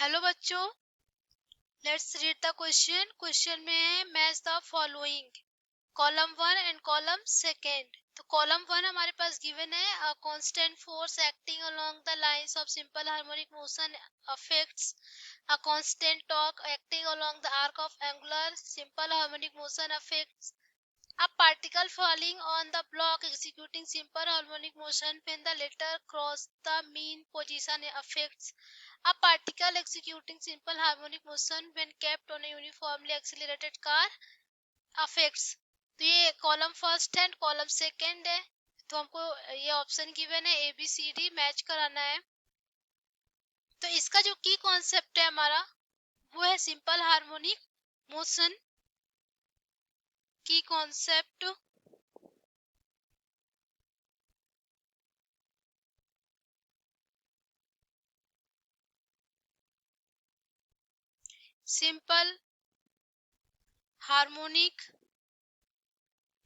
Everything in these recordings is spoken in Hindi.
हेलो बच्चों, let's read the question. Question में है match the following column one and column second. तो कॉलम वन हमारे पास गिवन है a constant force acting along the lines of simple harmonic motion affects a constant torque acting along the arc of angular simple harmonic motion affects a particle falling on the block executing simple harmonic motion when the latter cross the mean position affects a particle executing simple harmonic motion when kept on a uniformly accelerated car affects। तो ये कॉलम फर्स्ट है एंड कॉलम सेकंड है। तो हमको ये ऑप्शन गिवन है A B C D match कराना है। तो इसका जो की कॉन्सेप्ट है हमारा वो है सिंपल हार्मोनिक मोशन की concept. Simple harmonic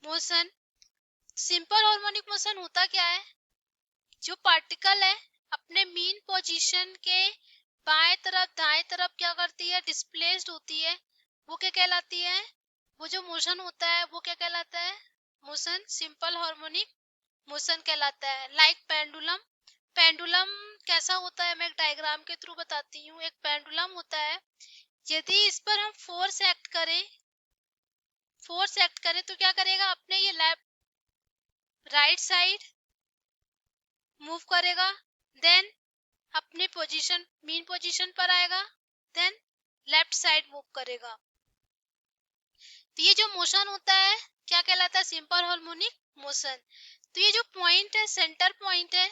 motion. Simple harmonic motion होता क्या है? जो पार्टिकल है अपने मीन पोजीशन के बाएं तरफ दाएं तरफ क्या करती है? डिस्प्लेस्ड होती है। वो क्या कहलाती है? वो जो मोशन होता है वो क्या कहलाता है? मोशन सिंपल हार्मोनिक मोशन कहलाता है। Like pendulum. पेंडुलम कैसा होता है मैं एक डायग्राम के थ्रू बताती हूँ। एक पेंडुलम होता है, यदि इस पर हम फोर्स एक्ट करें तो क्या करेगा? अपने ये राइट साइड मूव करेगा, देन अपने पोजीशन मीन पोजीशन पर आएगा, देन लेफ्ट साइड मूव करेगा। तो ये जो मोशन होता है क्या कहलाता है? Simple harmonic motion. तो ये जो पॉइंट है, सेंटर पॉइंट है,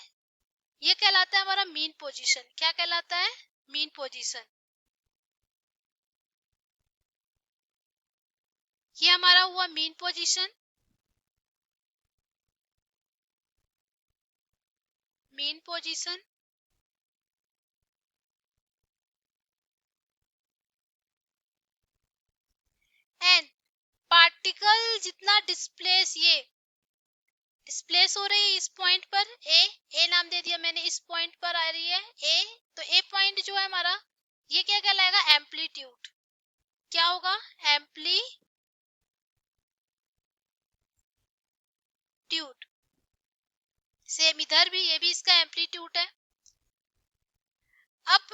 ये कहलाता है हमारा मीन पोजीशन। क्या कहलाता है? Mean position. ये हमारा हुआ mean position. Mean position and particle जितना डिस्प्लेस हो रही है इस पॉइंट पर, ए नाम दे दिया मैंने, इस पॉइंट पर आ रही है ए। तो ए पॉइंट जो है हमारा, ये क्या कहलाएगा? एम्पलीट्यूड। क्या होगा? एम्पलीट्यूड। सेम इधर भी, ये भी इसका एम्पलीट्यूड है। अब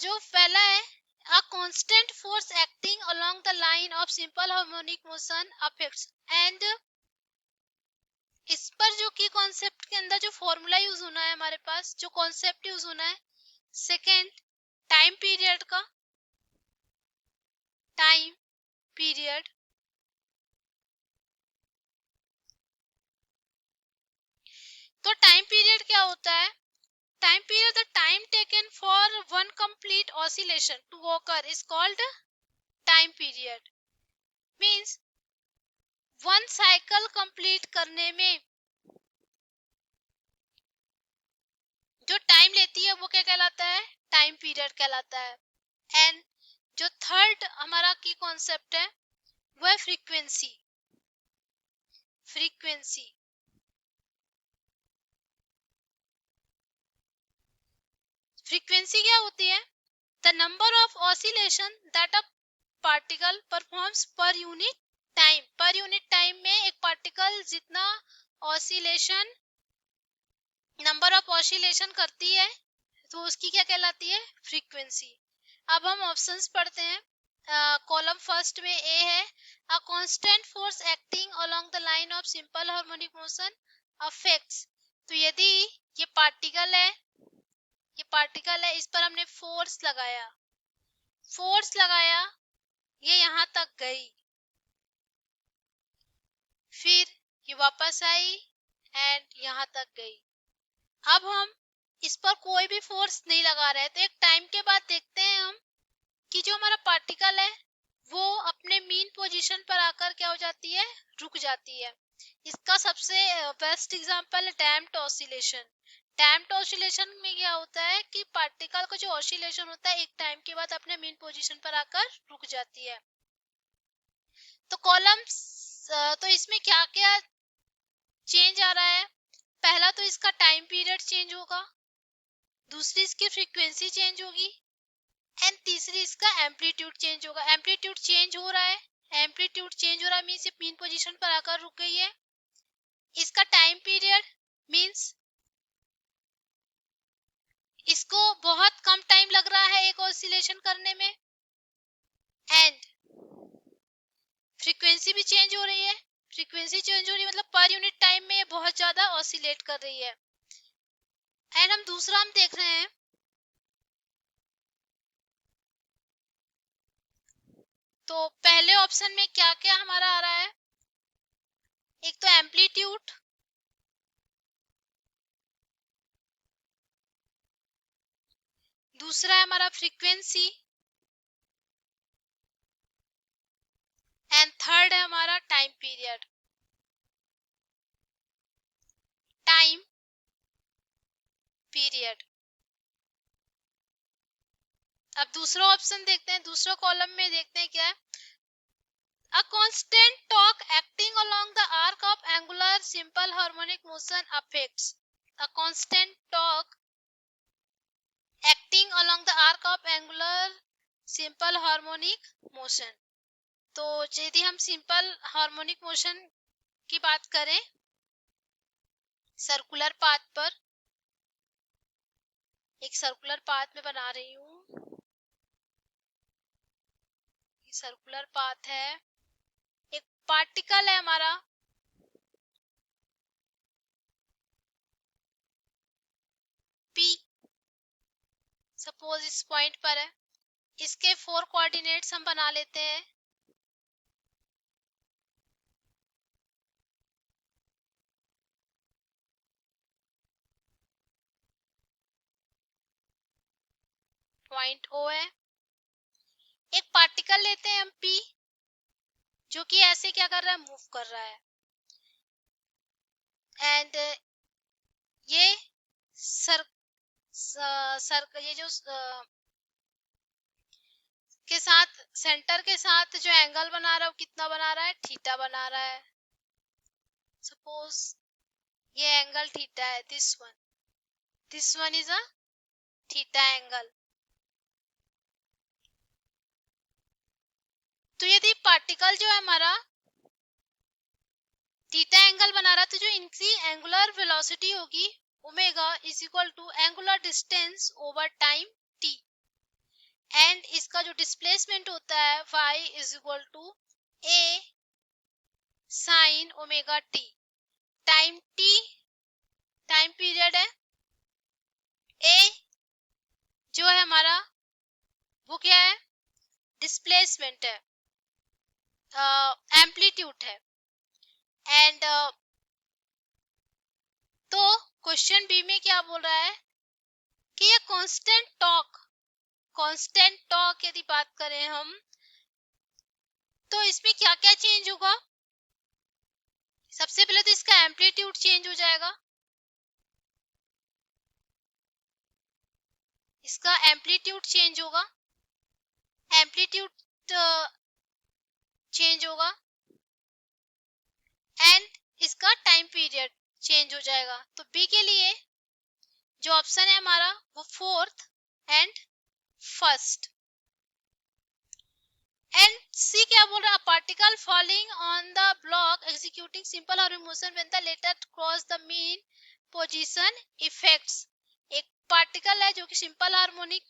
जो पहला है a constant force acting along the line of simple harmonic motion affects and इस पर जो की कॉन्सेप्ट के अंदर जो फॉर्मूला यूज होना है हमारे पास, जो कॉन्सेप्ट यूज होना है, सेकेंड टाइम पीरियड का। टाइम पीरियड तो टाइम पीरियड क्या होता है? Time period the time taken for one complete oscillation to occur is called time period. Means one cycle complete करने में जो टाइम लेती है वो क्या कहलाता है? टाइम पीरियड कहलाता है। एंड जो थर्ड हमारा की कॉन्सेप्ट है वो है फ्रीक्वेंसी। फ्रीक्वेंसी फ्रीक्वेंसी क्या होती है? The number of oscillation that a particle performs per unit time. Per unit time में एक पार्टिकल जितना ऑसिलेशन, नंबर ऑफ ऑसिलेशन करती है, तो उसकी क्या कहलाती है? फ्रीक्वेंसी। अब हम ऑप्शंस पढ़ते हैं। कॉलम फर्स्ट में ए है a constant force acting along the line of simple harmonic motion affects. तो यदि ये पार्टिकल है, इस पर हमने फोर्स लगाया, ये यहाँ तक गई, फिर ये वापस आई एंड यहाँ तक गई। अब हम इस पर कोई भी फोर्स नहीं लगा रहे, तो एक टाइम के बाद देखते हैं हम कि जो हमारा पार्टिकल है वो अपने मीन पोजीशन पर आकर क्या हो जाती है? रुक जाती है। इसका सबसे बेस्ट एग्जांपल है डैम्प्ड ऑसिलेशन। डैम्प्ड ऑसिलेशन में क्या होता है कि पार्टिकल का जो ऑसिलेशन होता है एक टाइम के बाद अपने मीन पोजीशन पर आकर रुक जाती है। तो तो इसमें क्या क्या चेंज आ रहा है? पहला तो इसका टाइम पीरियड चेंज होगा, दूसरी इसकी फ्रीक्वेंसी चेंज होगी, नेसेसरी इसका एम्पलीट्यूड चेंज होगा। एम्पलीट्यूड चेंज हो रहा है, एम्पलीट्यूड चेंज हो रहा है मीन्स ये मीन पोजीशन पर आकर रुक गई है। इसका टाइम पीरियड मीन्स इसको बहुत कम टाइम लग रहा है एक ऑसिलेशन करने में। एंड फ्रीक्वेंसी भी चेंज हो रही है, फ्रीक्वेंसी चेंज हो रही है मतलब पर यूनिट टाइम में ये बहुत ज्यादा ऑसिलेट कर रही है। एंड हम दूसरा हम देख रहे हैं, तो पहले ऑप्शन में क्या क्या हमारा आ रहा है, एक तो एम्पलीट्यूड, दूसरा है हमारा फ्रीक्वेंसी, एंड थर्ड है हमारा टाइम पीरियड। Time period. अब दूसरा ऑप्शन देखते हैं, दूसरा कॉलम में देखते हैं क्या है। A constant torque acting along the arc of angular simple harmonic motion affects. A constant torque acting along the arc of angular simple harmonic motion. तो यदि हम सिंपल हार्मोनिक मोशन की बात करें सर्कुलर पाथ पर, एक सर्कुलर पाथ में बना रही हूँ, सर्कुलर पाथ है, एक पार्टिकल है हमारा P, सपोज इस पॉइंट पर है, इसके 4 कोऑर्डिनेट्स हम बना लेते हैं। पॉइंट O है, एक पार्टिकल लेते हैं हम P जो कि ऐसे क्या कर रहा है, मूव कर रहा है। एंड ये ये जो के साथ सेंटर के साथ जो एंगल बना रहा है वो कितना बना रहा है, थीटा बना रहा है। सपोज ये एंगल थीटा है, this one is a theta angle. तो यदि पार्टिकल जो है हमारा थीटा एंगल बना रहा है, तो जो इनकी एंगुलर वेलोसिटी होगी omega is equal to angular distance over time t, and इसका जो डिस्प्लेसमेंट होता है y is equal to a sine omega t। Time t time period है, a जो है हमारा वो क्या है, डिस्प्लेसमेंट है, एम्पलीट्यूड है। एंड तो क्वेश्चन बी में क्या बोल रहा है कि ये कांस्टेंट टॉर्क यदि बात करें हम तो इसमें क्या क्या चेंज होगा। सबसे पहले तो इसका एम्पलीट्यूड चेंज हो जाएगा, इसका एम्पलीट्यूड चेंज होगा, एम्पलीट्यूड चेंज होगा, एंड इसका टाइम पीरियड चेंज हो जाएगा। तो बी के लिए जो ऑप्शन है हमारा वो fourth and first. And C क्या बोल रहा है, particle falling on the block executing simple harmonic motion when the latter cross the mean position effects. एक पार्टिकल है जो कि सिंपल हार्मोनिक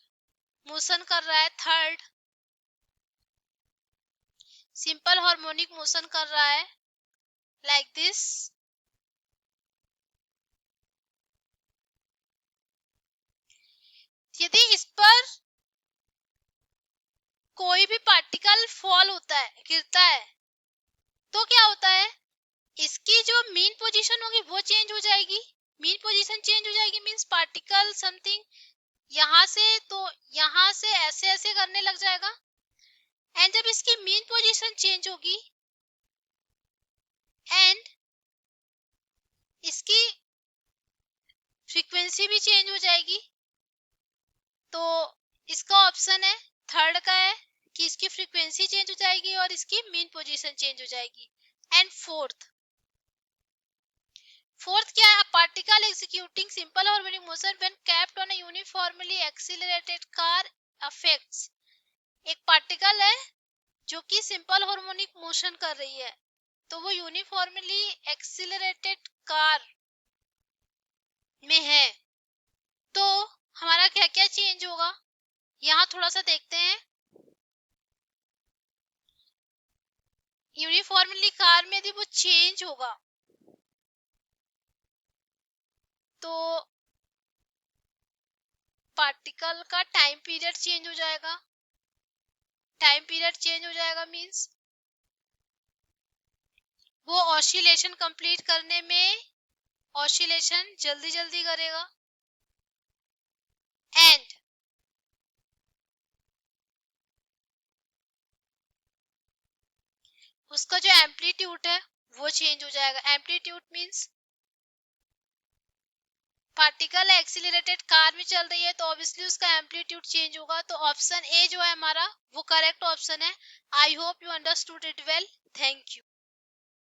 मोशन कर रहा है, थर्ड सिंपल हार्मोनिक मोशन कर रहा है लाइक दिस। यदि इस पर कोई भी पार्टिकल फॉल होता है, गिरता है, तो क्या होता है, इसकी जो मीन पोजीशन होगी वो चेंज हो जाएगी। मीन पोजीशन चेंज हो जाएगी मींस पार्टिकल समथिंग यहाँ से तो यहाँ से ऐसे ऐसे करने लग जाएगा। एंड जब इसकी मीन पोजीशन चेंज होगी एंड इसकी फ्रीक्वेंसी भी चेंज हो जाएगी, तो इसका ऑप्शन है थर्ड का है कि इसकी फ्रीक्वेंसी चेंज हो जाएगी और इसकी मीन पोजीशन चेंज हो जाएगी। एंड फोर्थ क्या है, particle executing simple harmonic motion when kept on a uniformly accelerated car affects. एक पार्टिकल है जो कि सिंपल हार्मोनिक मोशन कर रही है, तो वो यूनिफॉर्मली एक्सिलरेटेड कार में है, तो हमारा क्या क्या चेंज होगा, यहाँ थोड़ा सा देखते हैं। यूनिफॉर्मली कार में यदि वो चेंज होगा तो पार्टिकल का टाइम पीरियड चेंज हो जाएगा। टाइम पीरियड चेंज हो जाएगा मींस वो ऑसिलेशन कंप्लीट करने में ऑसिलेशन जल्दी जल्दी करेगा, एंड उसका जो एम्पलीट्यूड है वो चेंज हो जाएगा। Amplitude means particle accelerated car में चल रही है तो ऑब्वियसली उसका एम्पलीट्यूड चेंज होगा। तो ऑप्शन ए जो है हमारा वो करेक्ट ऑप्शन है। I hope you understood it well. Thank you.